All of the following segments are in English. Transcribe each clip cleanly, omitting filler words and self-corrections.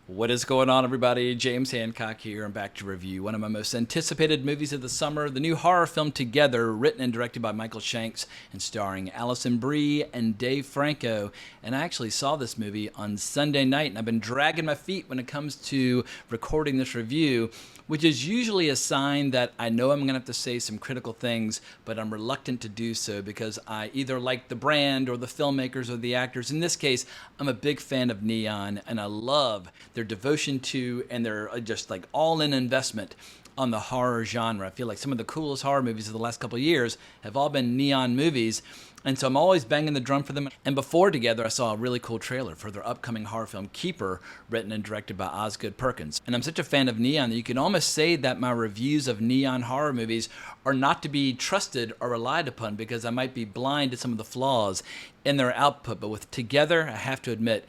What is going on, everybody? James Hancock here. I'm back to review one of my most anticipated movies of the summer, the new horror film Together, written and directed by Michael Shanks and starring Allison Brie and Dave Franco. And I actually saw this movie on Sunday night, and I've been dragging my feet when it comes to recording this review, which is usually a sign that I know I'm going to have to say some critical things, but I'm reluctant to do so because I either like the brand or the filmmakers or the actors. In this case, I'm a big fan of Neon, and I love their devotion to and their just like all-in investment on the horror genre. I feel like some of the coolest horror movies of the last couple of years have all been Neon movies. And so I'm always banging the drum for them. And before Together, I saw a really cool trailer for their upcoming horror film, Keeper, written and directed by Osgood Perkins. And I'm such a fan of Neon that you can almost say that my reviews of Neon horror movies are not to be trusted or relied upon because I might be blind to some of the flaws in their output. But with Together, I have to admit,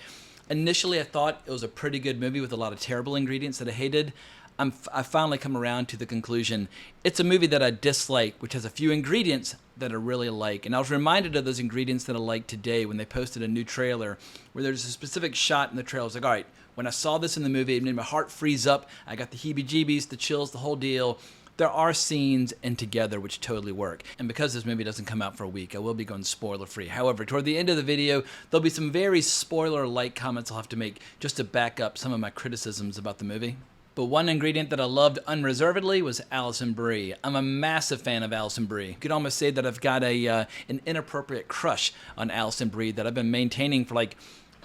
initially I thought it was a pretty good movie with a lot of terrible ingredients that I hated. I finally come around to the conclusion it's a movie that I dislike, which has a few ingredients that I really like. And I was reminded of those ingredients that I like today when they posted a new trailer where there's a specific shot in the trailer. I was like, all right, when I saw this in the movie, it made my heart freeze up. I got the heebie-jeebies, the chills, the whole deal. There are scenes in Together which totally work. And because this movie doesn't come out for a week, I will be going spoiler-free. However, toward the end of the video, there'll be some very spoiler-like comments I'll have to make just to back up some of my criticisms about the movie. But one ingredient that I loved unreservedly was Allison Brie. I'm a massive fan of Allison Brie. You could almost say that I've got an inappropriate crush on Allison Brie that I've been maintaining for like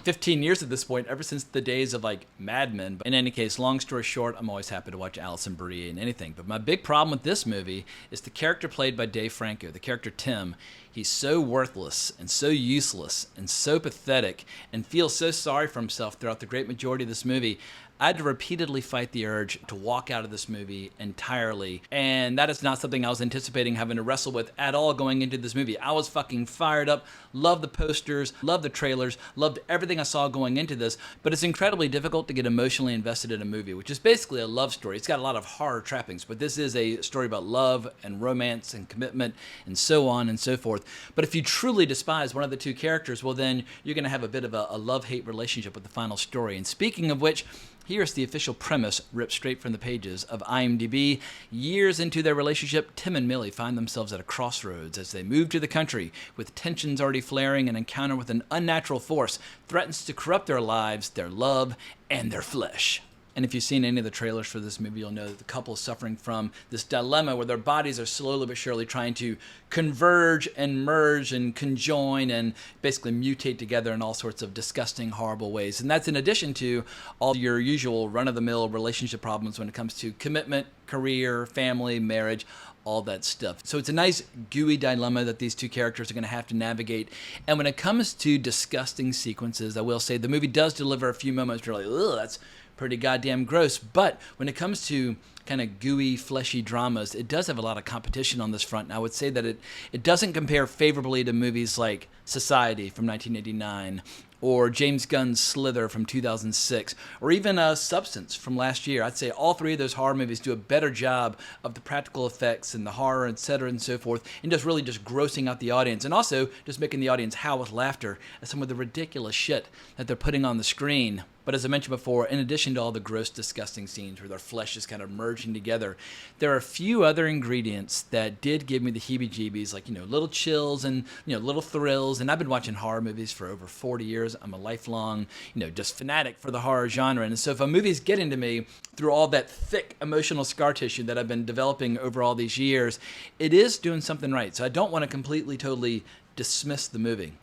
15 years at this point, ever since the days of like Mad Men. But in any case, long story short, I'm always happy to watch Allison Brie in anything. But my big problem with this movie is the character played by Dave Franco, the character Tim. He's so worthless and so useless and so pathetic and feels so sorry for himself throughout the great majority of this movie. I had to repeatedly fight the urge to walk out of this movie entirely, and that is not something I was anticipating having to wrestle with at all going into this movie. I was fucking fired up, loved the posters, loved the trailers, loved everything I saw going into this, but it's incredibly difficult to get emotionally invested in a movie, which is basically a love story. It's got a lot of horror trappings, but this is a story about love and romance and commitment and so on and so forth. But if you truly despise one of the two characters, well then you're going to have a bit of a love-hate relationship with the final story. And speaking of which, here's the official premise ripped straight from the pages of IMDb. Years into their relationship, Tim and Millie find themselves at a crossroads as they move to the country, with tensions already flaring. An encounter with an unnatural force threatens to corrupt their lives, their love, and their flesh. And if you've seen any of the trailers for this movie, you'll know that the couple is suffering from this dilemma where their bodies are slowly but surely trying to converge and merge and conjoin and basically mutate together in all sorts of disgusting, horrible ways. And that's in addition to all your usual run-of-the-mill relationship problems when it comes to commitment, career, family, marriage, all that stuff. So it's a nice gooey dilemma that these two characters are going to have to navigate. And when it comes to disgusting sequences, I will say the movie does deliver a few moments where you're like, ugh, that's pretty goddamn gross. But when it comes to kind of gooey, fleshy dramas, it does have a lot of competition on this front. And I would say that it doesn't compare favorably to movies like Society from 1989, or James Gunn's Slither from 2006, or even Substance from last year. I'd say all three of those horror movies do a better job of the practical effects and the horror, etc., and so forth, and just really just grossing out the audience, and also just making the audience howl with laughter at some of the ridiculous shit that they're putting on the screen. But as I mentioned before, in addition to all the gross, disgusting scenes where their flesh is kind of merging together, there are a few other ingredients that did give me the heebie-jeebies, like, little chills and, little thrills. And I've been watching horror movies for over 40 years. I'm a lifelong, just fanatic for the horror genre. And so if a movie's getting to me through all that thick emotional scar tissue that I've been developing over all these years, it is doing something right. So I don't want to completely, totally dismiss the movie.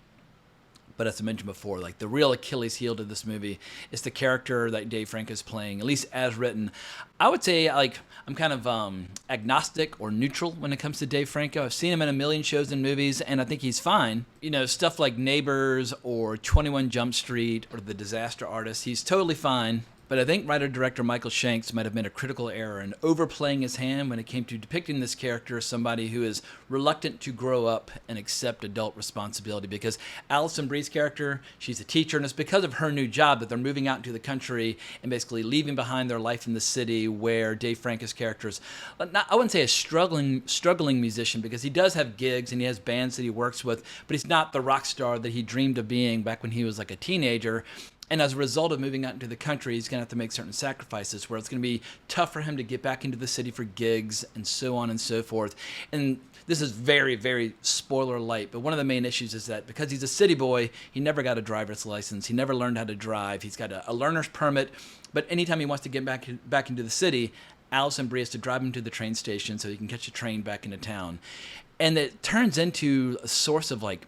But as I mentioned before, like the real Achilles heel to this movie is the character that Dave Franco is playing, at least as written. I would say like I'm kind of agnostic or neutral when it comes to Dave Franco. I've seen him in a million shows and movies, and I think he's fine. Stuff like Neighbors or 21 Jump Street or The Disaster Artist, he's totally fine. But I think writer-director Michael Shanks might have made a critical error in overplaying his hand when it came to depicting this character as somebody who is reluctant to grow up and accept adult responsibility. Because Allison Brie's character, she's a teacher, and it's because of her new job that they're moving out into the country and basically leaving behind their life in the city, where Dave Franco's character is, I wouldn't say a struggling musician, because he does have gigs and he has bands that he works with, but he's not the rock star that he dreamed of being back when he was like a teenager. And as a result of moving out into the country, he's going to have to make certain sacrifices where it's going to be tough for him to get back into the city for gigs and so on and so forth. And this is very, very spoiler light, but one of the main issues is that because he's a city boy, he never got a driver's license. He never learned how to drive. He's got a learner's permit, but anytime he wants to get back into the city, Allison Brie has to drive him to the train station so he can catch a train back into town. And it turns into a source of like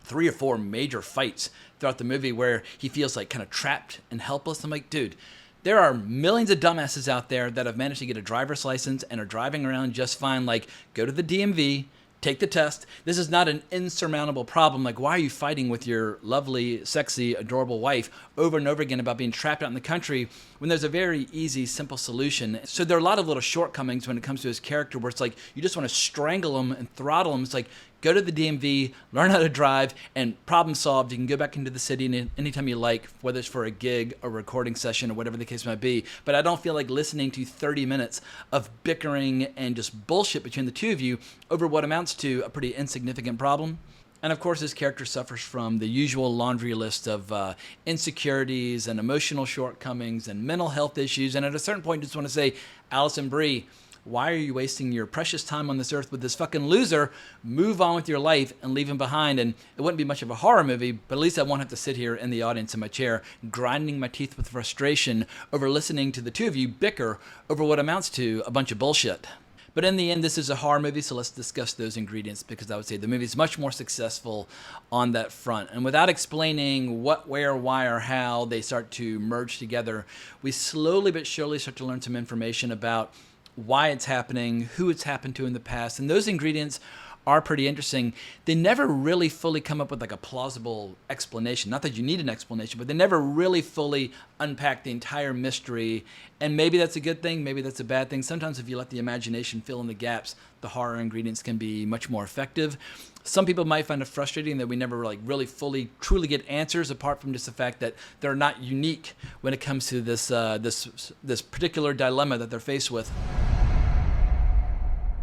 3 or 4 major fights throughout the movie where he feels like kind of trapped and helpless. I'm like, dude, there are millions of dumbasses out there that have managed to get a driver's license and are driving around just fine. Like, go to the DMV, take the test. This is not an insurmountable problem. Like, why are you fighting with your lovely, sexy, adorable wife over and over again about being trapped out in the country when there's a very easy, simple solution? So there are a lot of little shortcomings when it comes to his character where it's like you just want to strangle him and throttle him. It's like, go to the DMV, learn how to drive, and problem solved. You can go back into the city anytime you like, whether it's for a gig, a recording session, or whatever the case might be. But I don't feel like listening to 30 minutes of bickering and just bullshit between the two of you over what amounts to a pretty insignificant problem. And of course, his character suffers from the usual laundry list of insecurities and emotional shortcomings and mental health issues. And at a certain point, I just want to say, Allison Brie, why are you wasting your precious time on this earth with this fucking loser? Move on with your life and leave him behind. And it wouldn't be much of a horror movie, but at least I won't have to sit here in the audience in my chair grinding my teeth with frustration over listening to the two of you bicker over what amounts to a bunch of bullshit. But in the end, this is a horror movie, so let's discuss those ingredients because I would say the movie is much more successful on that front. And without explaining what, where, why, or how they start to merge together, we slowly but surely start to learn some information about why it's happening, who it's happened to in the past, and those ingredients are pretty interesting. They never really fully come up with like a plausible explanation. Not that you need an explanation, but they never really fully unpack the entire mystery. And maybe that's a good thing, maybe that's a bad thing. Sometimes if you let the imagination fill in the gaps, the horror ingredients can be much more effective. Some people might find it frustrating that we never like really fully truly get answers, apart from just the fact that they're not unique when it comes to this this particular dilemma that they're faced with.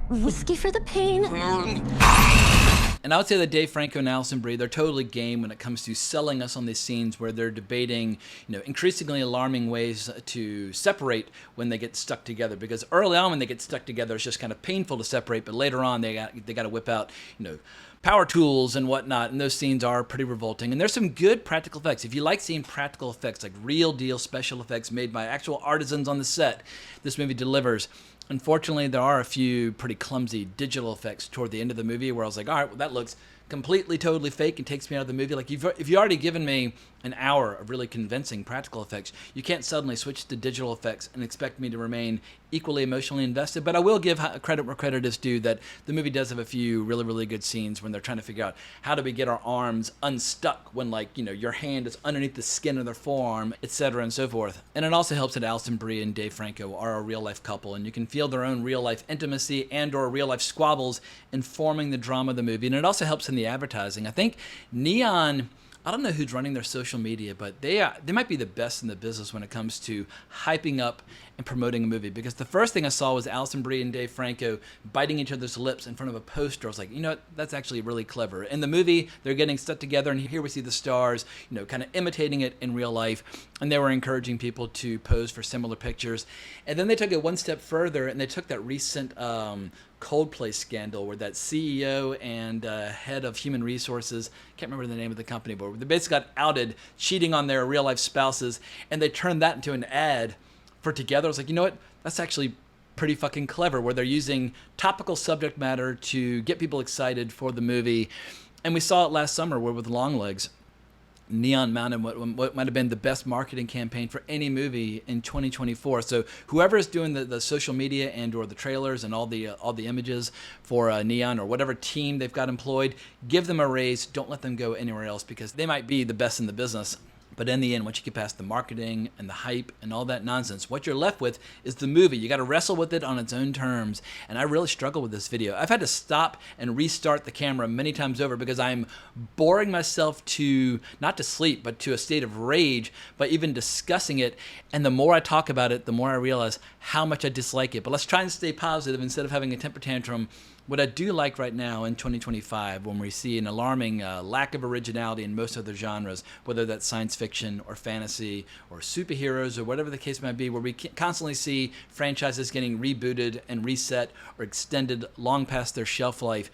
Whiskey for the pain. And I would say that Dave Franco and Allison Brie, they're totally game when it comes to selling us on these scenes where they're debating, increasingly alarming ways to separate when they get stuck together. Because early on when they get stuck together, it's just kind of painful to separate, but later on they got to whip out, power tools and whatnot, and those scenes are pretty revolting. And there's some good practical effects. If you like seeing practical effects, like real deal special effects made by actual artisans on the set, this movie delivers. Unfortunately, there are a few pretty clumsy digital effects toward the end of the movie where I was like, all right, well, that looks completely, totally fake and takes me out of the movie. Like, if you've already given me an hour of really convincing practical effects, you can't suddenly switch to digital effects and expect me to remain equally emotionally invested. But I will give credit where credit is due that the movie does have a few really, really good scenes when they're trying to figure out how do we get our arms unstuck when, your hand is underneath the skin of their forearm, etc. and so forth. And it also helps that Allison Brie and Dave Franco are a real-life couple, and you can feel their own real-life intimacy and or real-life squabbles informing the drama of the movie. And it also helps in the advertising. I think Neon, I don't know who's running their social media, but they might be the best in the business when it comes to hyping up and promoting a movie. Because the first thing I saw was Allison Brie and Dave Franco biting each other's lips in front of a poster. I was like, what? That's actually really clever. In the movie, they're getting stuck together, and here we see the stars, kind of imitating it in real life. And they were encouraging people to pose for similar pictures. And then they took it one step further, and they took that recent Coldplay scandal where that CEO and head of human resources, can't remember the name of the company, but they basically got outed cheating on their real life spouses, and they turned that into an ad for Together. I was like, what? That's actually pretty fucking clever, where they're using topical subject matter to get people excited for the movie. And we saw it last summer where with Longlegs, Neon mounted what might have been the best marketing campaign for any movie in 2024. So whoever is doing the social media and or the trailers and all the images for Neon or whatever team they've got employed, give them a raise. Don't let them go anywhere else because they might be the best in the business. But in the end, once you get past the marketing and the hype and all that nonsense, what you're left with is the movie. You got to wrestle with it on its own terms. And I really struggle with this video. I've had to stop and restart the camera many times over because I'm boring myself to, not to sleep, but to a state of rage by even discussing it. And the more I talk about it, the more I realize how much I dislike it. But let's try and stay positive instead of having a temper tantrum What I do like right now in 2025, when we see an alarming lack of originality in most other genres, whether that's science fiction or fantasy or superheroes or whatever the case might be, where we constantly see franchises getting rebooted and reset or extended long past their shelf life.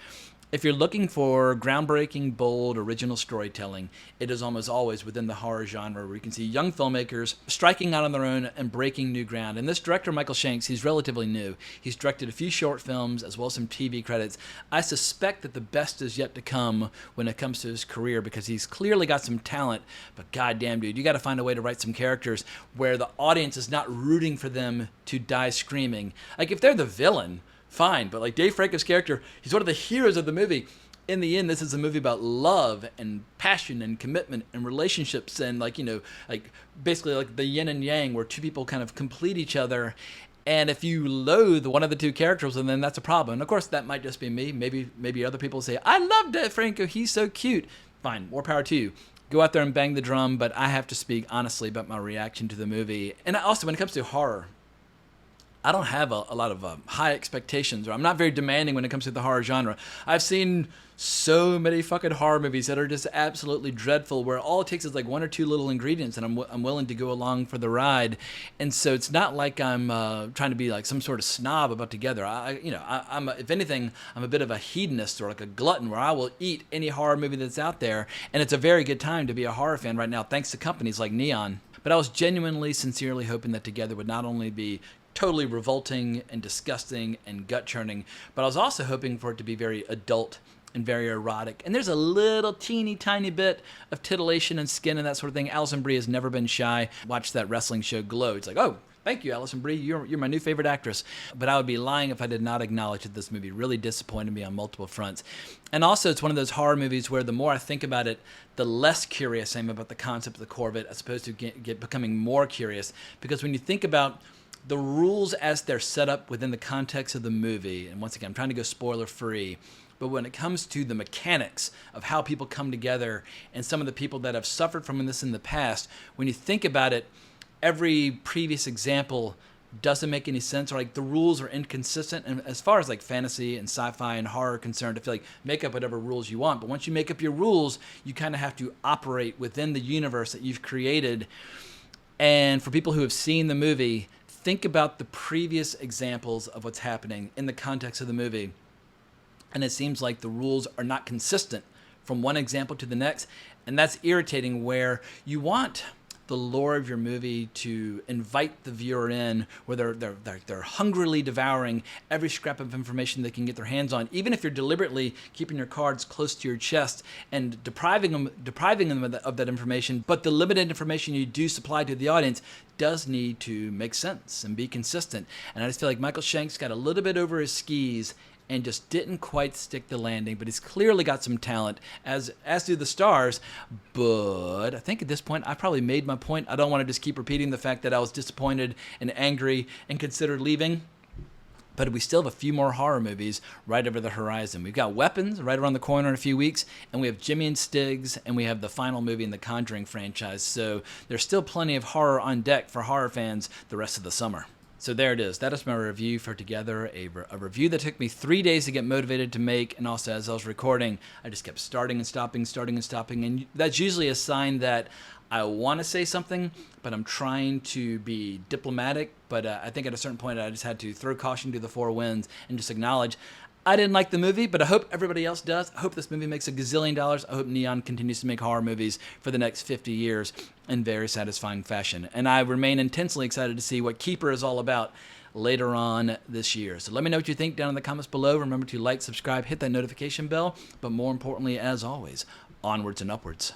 If you're looking for groundbreaking, bold, original storytelling, it is almost always within the horror genre, where you can see young filmmakers striking out on their own and breaking new ground. And this director, Michael Shanks, he's relatively new. He's directed a few short films as well as some TV credits. I suspect that the best is yet to come when it comes to his career, because he's clearly got some talent. But goddamn, dude, you got to find a way to write some characters where the audience is not rooting for them to die screaming. Like, if they're the villain, fine, but like Dave Franco's character, he's one of the heroes of the movie. In the end, this is a movie about love and passion and commitment and relationships and like basically like the yin and yang, where two people kind of complete each other. And if you loathe one of the two characters, then that's a problem. And of course, that might just be me. Maybe other people say, I love Dave Franco, he's so cute. Fine, more power to you. Go out there and bang the drum, but I have to speak honestly about my reaction to the movie. And also, when it comes to horror, I don't have a lot of high expectations, or I'm not very demanding when it comes to the horror genre. I've seen so many fucking horror movies that are just absolutely dreadful, where all it takes is like one or two little ingredients, and I'm willing to go along for the ride. And so it's not like I'm trying to be like some sort of snob about Together. I'm if anything, I'm a bit of a hedonist or like a glutton, where I will eat any horror movie that's out there. And it's a very good time to be a horror fan right now, thanks to companies like Neon. But I was genuinely, sincerely hoping that Together would not only be totally revolting and disgusting and gut-churning, but I was also hoping for it to be very adult and very erotic. And there's a little teeny tiny bit of titillation and skin and that sort of thing. Allison Brie has never been shy. Watch that wrestling show Glow. It's like, oh, thank you, Allison Brie. You're my new favorite actress. But I would be lying if I did not acknowledge that this movie really disappointed me on multiple fronts. And also, it's one of those horror movies where the more I think about it, the less curious I am about the concept of the core of it, as opposed to becoming more curious. Because when you think about the rules as they're set up within the context of the movie, and once again, I'm trying to go spoiler free, but when it comes to the mechanics of how people come together and some of the people that have suffered from this in the past, when you think about it, every previous example doesn't make any sense, or like the rules are inconsistent. And as far as like fantasy and sci-fi and horror are concerned, I feel like make up whatever rules you want, but once you make up your rules, you kind of have to operate within the universe that you've created. And for people who have seen the movie, think about the previous examples of what's happening in the context of the movie. And it seems like the rules are not consistent from one example to the next. And that's irritating, where you want the lore of your movie to invite the viewer in, where they're hungrily devouring every scrap of information they can get their hands on, even if you're deliberately keeping your cards close to your chest and depriving them of that information. But the limited information you do supply to the audience does need to make sense and be consistent. And I just feel like Michael Shanks got a little bit over his skis and just didn't quite stick the landing, but he's clearly got some talent, as do the stars. But I think at this point, I've probably made my point. I don't want to just keep repeating the fact that I was disappointed and angry and considered leaving. But we still have a few more horror movies right over the horizon. We've got Weapons right around the corner in a few weeks, and we have Jimmy and Stiggs, and we have the final movie in the Conjuring franchise. So there's still plenty of horror on deck for horror fans the rest of the summer. So there it is. That is my review for Together, a review that took me 3 days to get motivated to make. And also, as I was recording, I just kept starting and stopping. And that's usually a sign that I want to say something, but I'm trying to be diplomatic. But I think at a certain point, I just had to throw caution to the four winds and just acknowledge I didn't like the movie, but I hope everybody else does. I hope this movie makes $1 gazillion. I hope Neon continues to make horror movies for the next 50 years in very satisfying fashion. And I remain intensely excited to see what Keeper is all about later on this year. So let me know what you think down in the comments below. Remember to like, subscribe, hit that notification bell. But more importantly, as always, onwards and upwards.